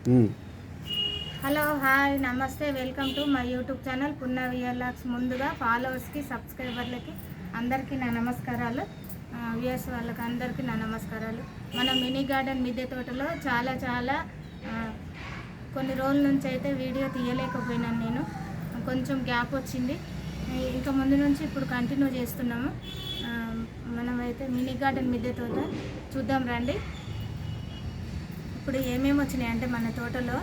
Hello hi నమస్తే welcome to my YouTube channel Punna విఎల్ఆర్స్. ముందుగా ఫాలోవర్స్కి సబ్స్క్రైబర్లకి అందరికీ నా నమస్కారాలు. వ్యూయర్స్ వాళ్ళకి అందరికీ నా నమస్కారాలు. మన మినీ గార్డెన్ మిద్దె తోటలో చాలా కొన్ని రోజుల నుంచి అయితే వీడియో తీయలేకపోయినాను. నేను కొంచెం గ్యాప్ వచ్చింది. ఇంకా ముందు నుంచి ఇప్పుడు కంటిన్యూ చేస్తున్నాము. మనమైతే మినీ గార్డెన్ మిద్దె తోట చూద్దాం రండి. ఇప్పుడు ఏమేమి వచ్చినాయి అంటే మన తోటలో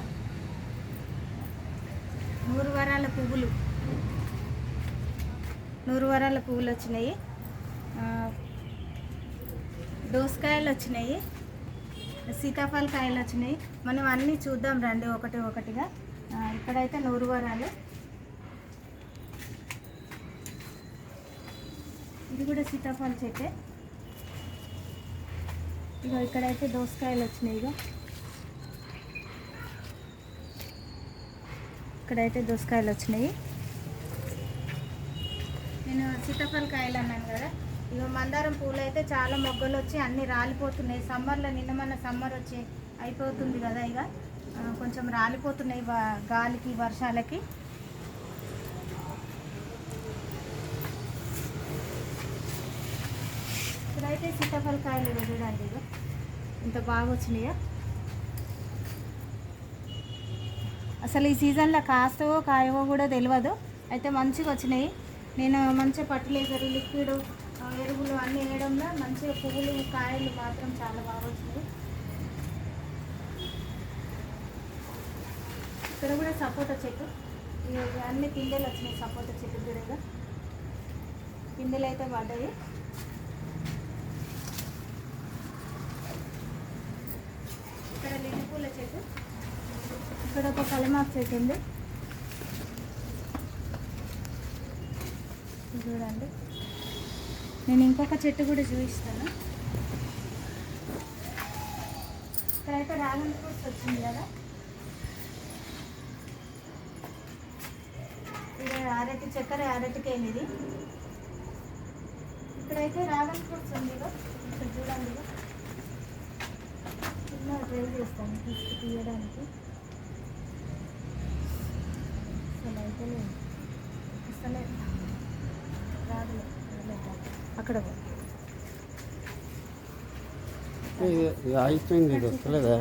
నూరు వరాల పువ్వులు వచ్చినాయి, దోసకాయలు వచ్చినాయి, సీతాఫల కాయలు వచ్చినాయి. మనం అన్నీ చూద్దాం రండి ఒకటిగా. ఇక్కడైతే నూరు వరాలు, ఇది కూడా సీతాఫల చెట్టే. ఇగో ఇక్కడైతే దోసకాయలు వచ్చినాయి. ఇక్కడైతే దోసకాయలు వచ్చినాయి. నేను సీతాఫల కాయలు అన్నాను కదా. ఇక మందారం పూలు అయితే చాలా మొగ్గలు వచ్చి అన్నీ రాలిపోతున్నాయి. సమ్మర్లో నిన్న సమ్మర్ వచ్చి అయిపోతుంది కదా, ఇక కొంచెం రాలిపోతున్నాయి గాలికి వర్షాలకి. ఇక్కడైతే సీతాఫల కాయలు చూడండి, ఇక ఇంత బాగా వచ్చినాయో. అసలు ఈ సీజన్లో కాస్తవో కాయవో కూడా తెలియదు, అయితే మంచిగా వచ్చినాయి. నేను మంచిగా ఫర్టిలైజర్, లిక్విడ్, ఎరువులు అన్నీ వేయడంలో మంచిగా పువ్వులు కాయలు మాత్రం చాలా బాగా వచ్చినాయి. ఇక్కడ కూడా సపోటా చెట్టు, అన్ని పిందెలు వచ్చినాయి. సపోటా చెట్టు కూడా పిందెలు అయితే పడ్డాయి. ఇక్కడ లిల్లీ పూల చెట్టు, ఇక్కడ ఒక కలమాకు చెట్టు ఉంది చూడండి. నేను ఇంకొక చెట్టు కూడా చూపిస్తాను. ఇక్కడైతే డ్రాగన్ ఫ్రూట్స్ వచ్చింది కదా, ఇది అరటి చక్కెర, అరటికేమి ఇది. ఇక్కడైతే డ్రాగన్ ఫ్రూట్స్ ఉంది. ఇక్కడ చూడండి, చిన్న ట్రై చేస్తాను తీయడానికి. అసలు అయితే ఇస్తలేదు, రాదులే. అక్కడ అయిపోయింది, వస్తలేదా?